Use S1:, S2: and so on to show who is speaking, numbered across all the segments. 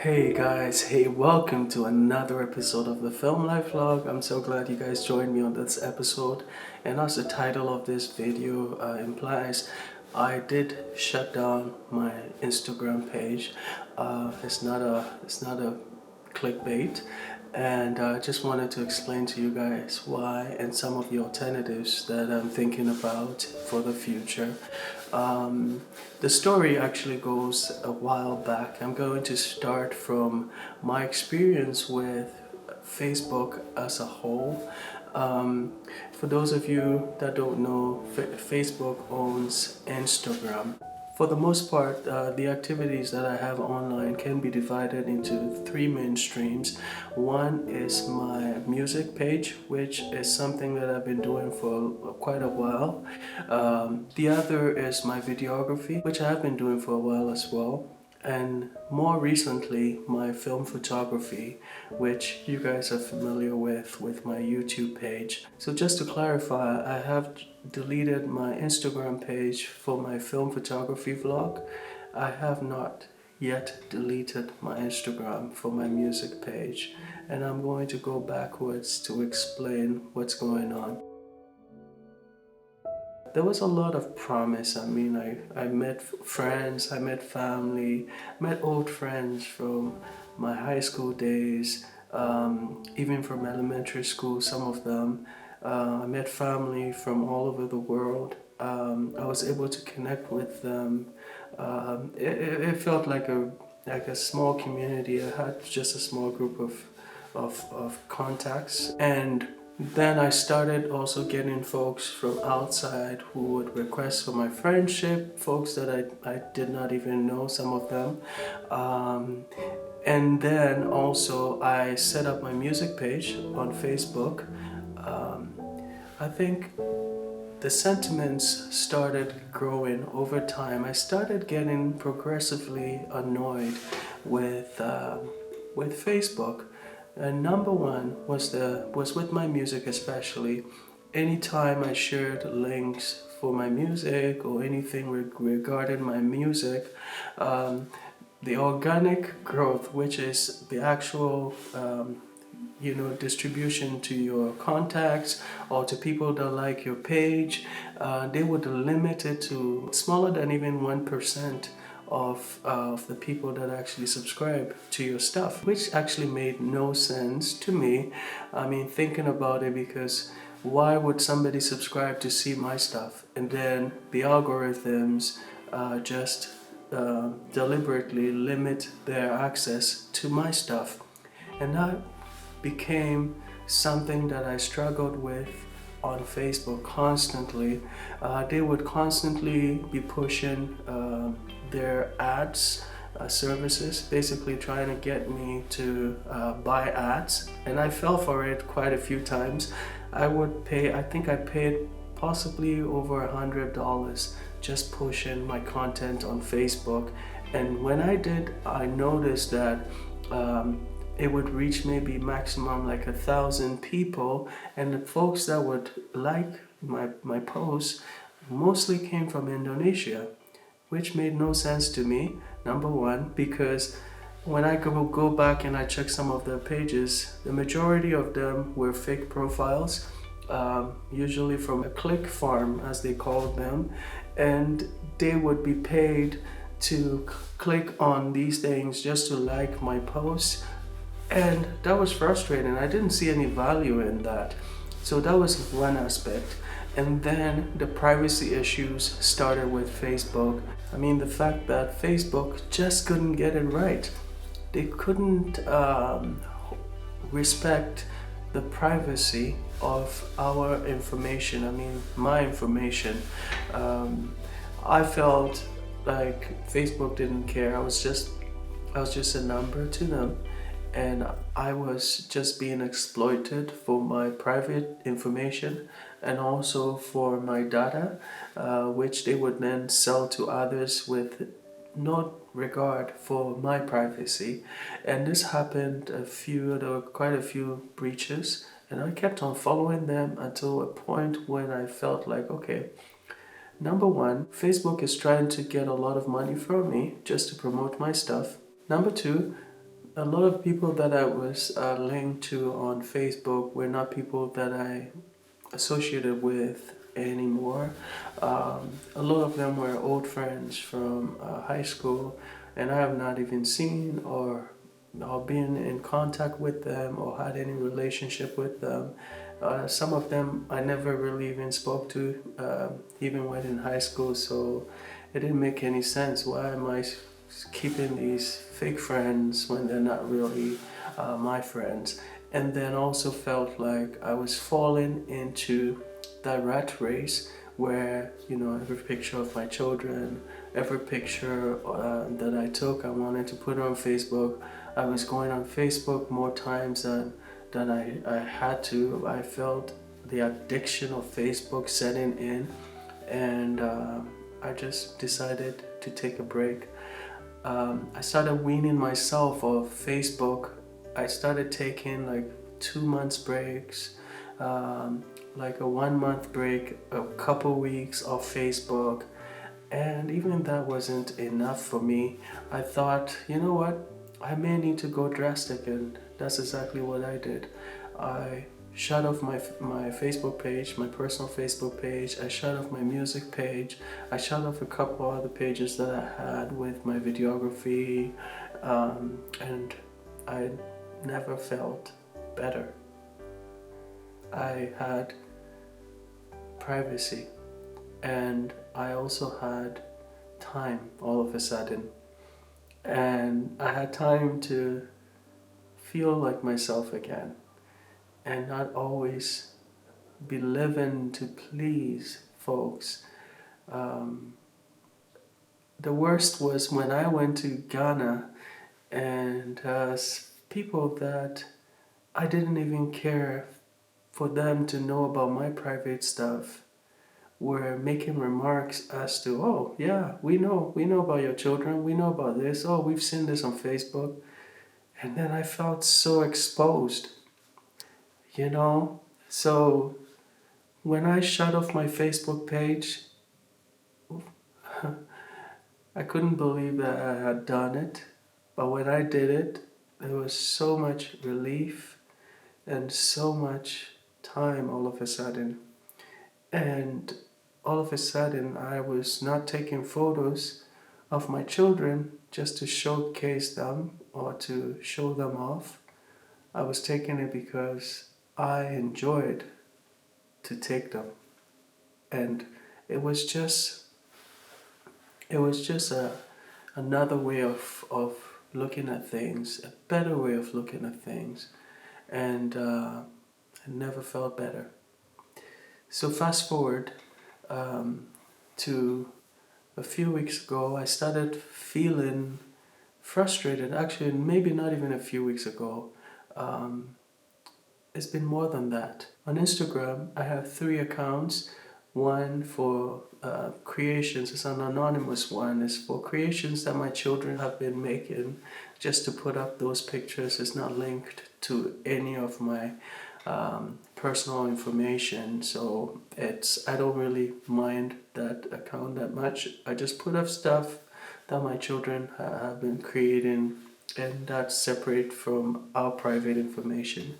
S1: Hey guys, hey, welcome to another episode of the Film Life Vlog. I'm so glad you guys joined me on this episode. And as the title of this video implies, I did shut down my Instagram page. It's not a clickbait, and I just wanted to explain to you guys why and some of the alternatives that I'm thinking about for the future. Um, the story actually goes a while back. I'm going to start from my experience with Facebook as a whole. Um, for those of you that don't know, Facebook owns Instagram. For the most part, the activities that I have online can be divided into three main streams. One is my music page, which is something that I've been doing for quite a while. The other is my videography, which I have been doing for a while as well. And more recently, my film photography, which you guys are familiar with my YouTube page. So just to clarify, I have deleted my Instagram page for my film photography vlog. I have not yet deleted my Instagram for my music page, and I'm going to go backwards to explain what's going on. There was a lot of promise. I met friends, I met family, met old friends from my high school days, even from elementary school, some of them. I met family from all over the world. I was able to connect with them. It felt like a small community. I had just a small group of contacts, and then I started also getting folks from outside who would request for my friendship, folks that I did not even know, some of them. And then also I set up my music page on Facebook. I think the sentiments started growing over time. I started getting progressively annoyed with Facebook. And number one was with my music, especially. Anytime I shared links for my music or anything regarding my music, the organic growth, which is the actual distribution to your contacts or to people that like your page, they would limit it to smaller than even 1% of the people that actually subscribe to your stuff, which actually made no sense to me. I mean, thinking about it, because why would somebody subscribe to see my stuff and then the algorithms just deliberately limit their access to my stuff? And that became something that I struggled with on Facebook constantly. They would constantly be pushing their ads services, basically trying to get me to buy ads, and I fell for it quite a few times. I think I paid possibly over $100 just pushing my content on Facebook. And when I did, I noticed that it would reach maybe maximum like 1,000 people, and the folks that would like my posts mostly came from Indonesia, which made no sense to me. Number one, because when I go back and I check some of their pages, the majority of them were fake profiles, usually from a click farm, as they called them, and they would be paid to click on these things just to like my posts. And that was frustrating. I didn't see any value in that. So that was one aspect. And then the privacy issues started with Facebook. I mean, the fact that Facebook just couldn't get it right. They couldn't respect the privacy of our information. I mean, my information. I felt like Facebook didn't care. I was just a number to them, and I was just being exploited for my private information and also for my data, which they would then sell to others with no regard for my privacy. And this happened there were quite a few breaches, and I kept on following them until a point when I felt like, okay, number one, Facebook is trying to get a lot of money from me just to promote my stuff. Number two, A lot of people that I was linked to on Facebook were not people that I associated with anymore. A lot of them were old friends from high school, and I have not even seen or been in contact with them or had any relationship with them. Some of them I never really even spoke to, even when in high school, so it didn't make any sense. Why am I keeping these fake friends when they're not really my friends? And then also felt like I was falling into that rat race where, you know, every picture of my children, every picture that I took, I wanted to put on Facebook. I was going on Facebook more times than I had to. I felt the addiction of Facebook setting in, and I just decided to take a break. I started weaning myself off Facebook. I started taking like 2 months breaks, like a 1 month break, a couple weeks off Facebook, and even that wasn't enough for me. I thought, you know what, I may need to go drastic, and that's exactly what I did. I shut off my Facebook page, my personal Facebook page. I shut off my music page. I shut off a couple other pages that I had with my videography, and I never felt better. I had privacy, and I also had time all of a sudden, and I had time to feel like myself again and not always be living to please folks. Um, the worst was when I went to Ghana, and people that I didn't even care for them to know about my private stuff were making remarks as to, oh yeah, we know about your children, we know about this, oh, we've seen this on Facebook. And then I felt so exposed, you know. So when I shut off my Facebook page, I couldn't believe that I had done it. But when I did it, there was so much relief and so much time all of a sudden. And all of a sudden, I was not taking photos of my children just to showcase them or to show them off. I was taking it because I enjoyed to take them. And it was just a another way of looking at things, a better way of looking at things, and I never felt better. So fast forward to a few weeks ago, I started feeling frustrated. Actually, maybe not even a few weeks ago. It's been more than that. On Instagram, I have 3 accounts. One for creations, it's an anonymous one. It's for creations that my children have been making just to put up those pictures. It's not linked to any of my personal information, so I don't really mind that account that much. I just put up stuff that my children have been creating, and that's separate from our private information.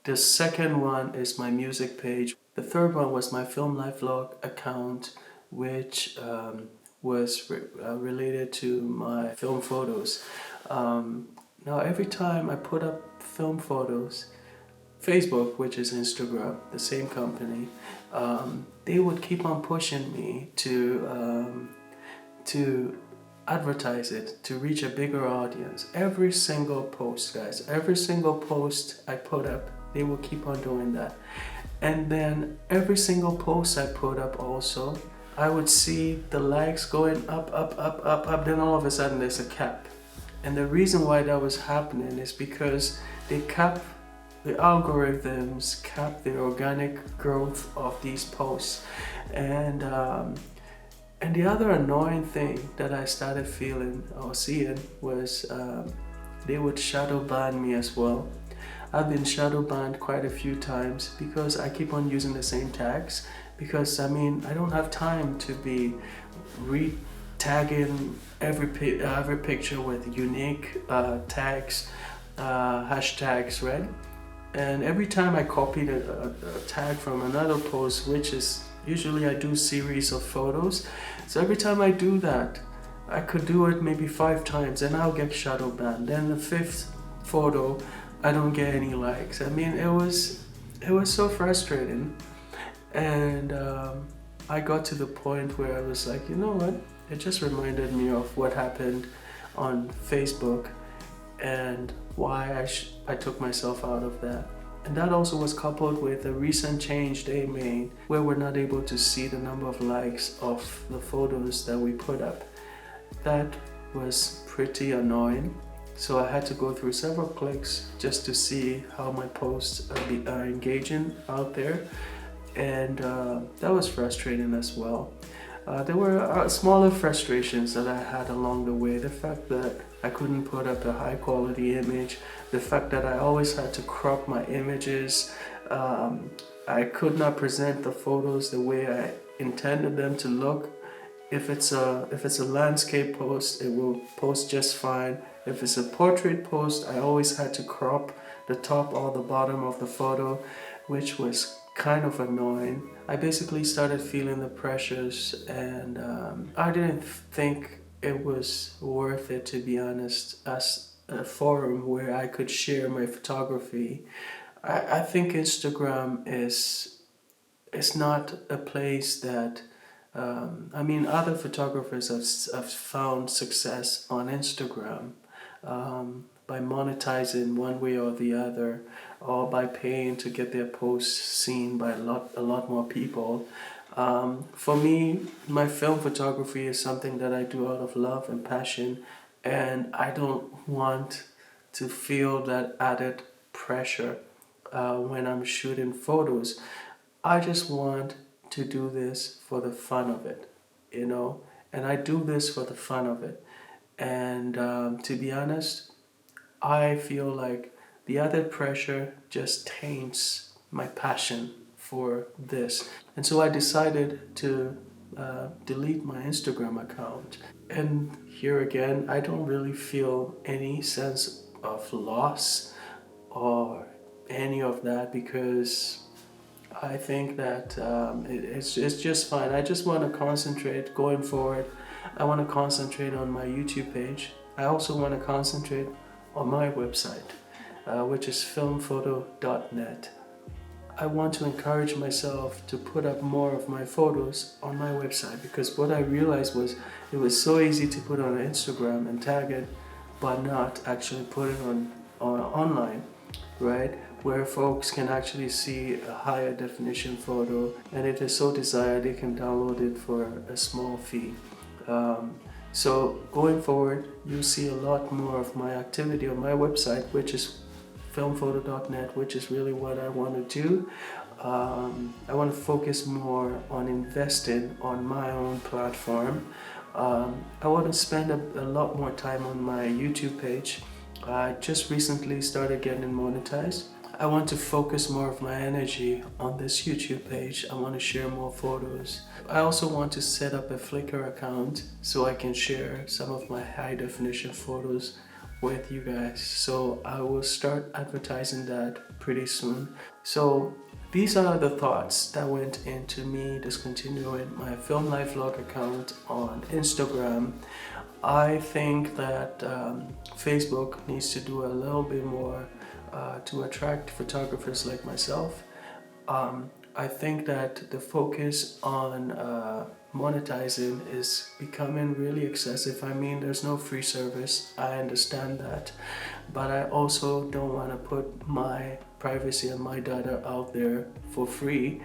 S1: The second one is my music page. The third one was my Film Life Vlog account, which was related to my film photos. Now every time I put up film photos, Facebook, which is Instagram, the same company, they would keep on pushing me to advertise it, to reach a bigger audience. Every single post, guys, every single post I put up, they will keep on doing that. And then every single post I put up also, I would see the likes going up, then all of a sudden there's a cap. And the reason why that was happening is because the algorithms cap the organic growth of these posts. And the other annoying thing that I started feeling or seeing was they would shadow ban me as well. I've been shadow banned quite a few times because I keep on using the same tags, because I don't have time to be tagging every picture with unique tags, hashtags, right? And every time I copied a tag from another post, which is usually I do series of photos, so every time I do that, I could do it maybe 5 times and I'll get shadow banned. Then the 5th photo, I don't get any likes. I mean, it was so frustrating. And I got to the point where I was like, you know what? It just reminded me of what happened on Facebook and why I took myself out of that. And that also was coupled with a recent change they made where we're not able to see the number of likes of the photos that we put up. That was pretty annoying. So I had to go through several clicks just to see how my posts are engaging out there. And that was frustrating as well. There were smaller frustrations that I had along the way. The fact that I couldn't put up a high quality image, the fact that I always had to crop my images, I could not present the photos the way I intended them to look. If it's a landscape post, it will post just fine. If it's a portrait post, I always had to crop the top or the bottom of the photo, which was kind of annoying. I basically started feeling the pressures, and I didn't think it was worth it, to be honest, as a forum where I could share my photography. I think Instagram is not a place that other photographers have found success on Instagram by monetizing one way or the other, or by paying to get their posts seen by a lot more people. For me, my film photography is something that I do out of love and passion, and I don't want to feel that added pressure when I'm shooting photos. I just want to do this for the fun of it, and I do this for the fun of it. And to be honest, I feel like the added pressure just taints my passion for this. And so I decided to delete my Instagram account. And here again, I don't really feel any sense of loss or any of that, because I think that it's just fine. I just want to concentrate going forward. I want to concentrate on my YouTube page. I also want to concentrate on my website, which is filmphoto.net. I want to encourage myself to put up more of my photos on my website, because what I realized was it was so easy to put on Instagram and tag it, but not actually put it on online, right? Where folks can actually see a higher definition photo, and if they so desire, they can download it for a small fee. So going forward, you'll see a lot more of my activity on my website, which is filmphoto.net, which is really what I want to do. I want to focus more on investing on my own platform. I want to spend a lot more time on my YouTube page. I just recently started getting monetized. I want to focus more of my energy on this YouTube page. I want to share more photos. I also want to set up a Flickr account so I can share some of my high definition photos with you guys. So I will start advertising that pretty soon. So these are the thoughts that went into me discontinuing my Film Life Vlog account on Instagram. I think that Facebook needs to do a little bit more to attract photographers like myself. I think that the focus on monetizing is becoming really excessive. I mean, there's no free service, I understand that, but I also don't want to put my privacy and my data out there for free,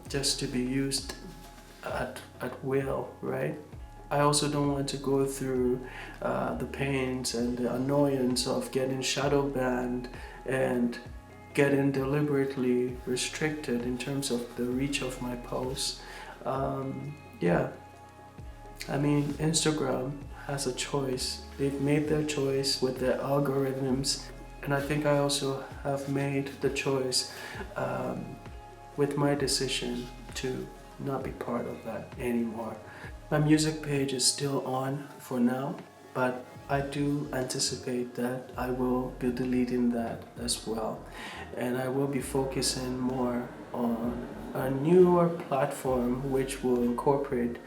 S1: just to be used at will, right? I also don't want to go through the pains and the annoyance of getting shadow banned and getting deliberately restricted in terms of the reach of my posts. Yeah, I mean, Instagram has a choice. They've made their choice with their algorithms, and I think I also have made the choice with my decision to not be part of that anymore. My music page is still on for now, but I do anticipate that I will be deleting that as well, and I will be focusing more on a newer platform which will incorporate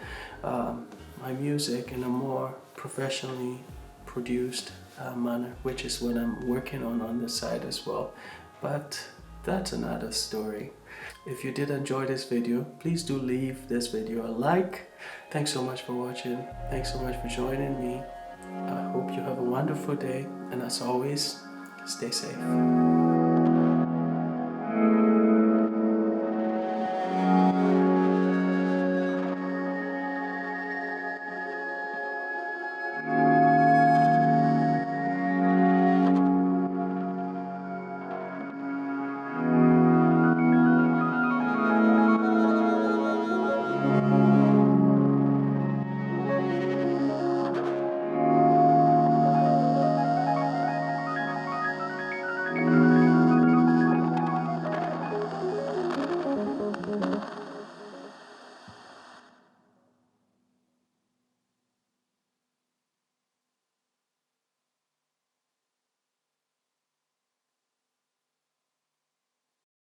S1: my music in a more professionally produced manner, which is what I'm working on the side as well. But that's another story. If you did enjoy this video, please do leave this video a like. Thanks so much for watching. Thanks so much for joining me. I hope you have a wonderful day, and as always, stay safe.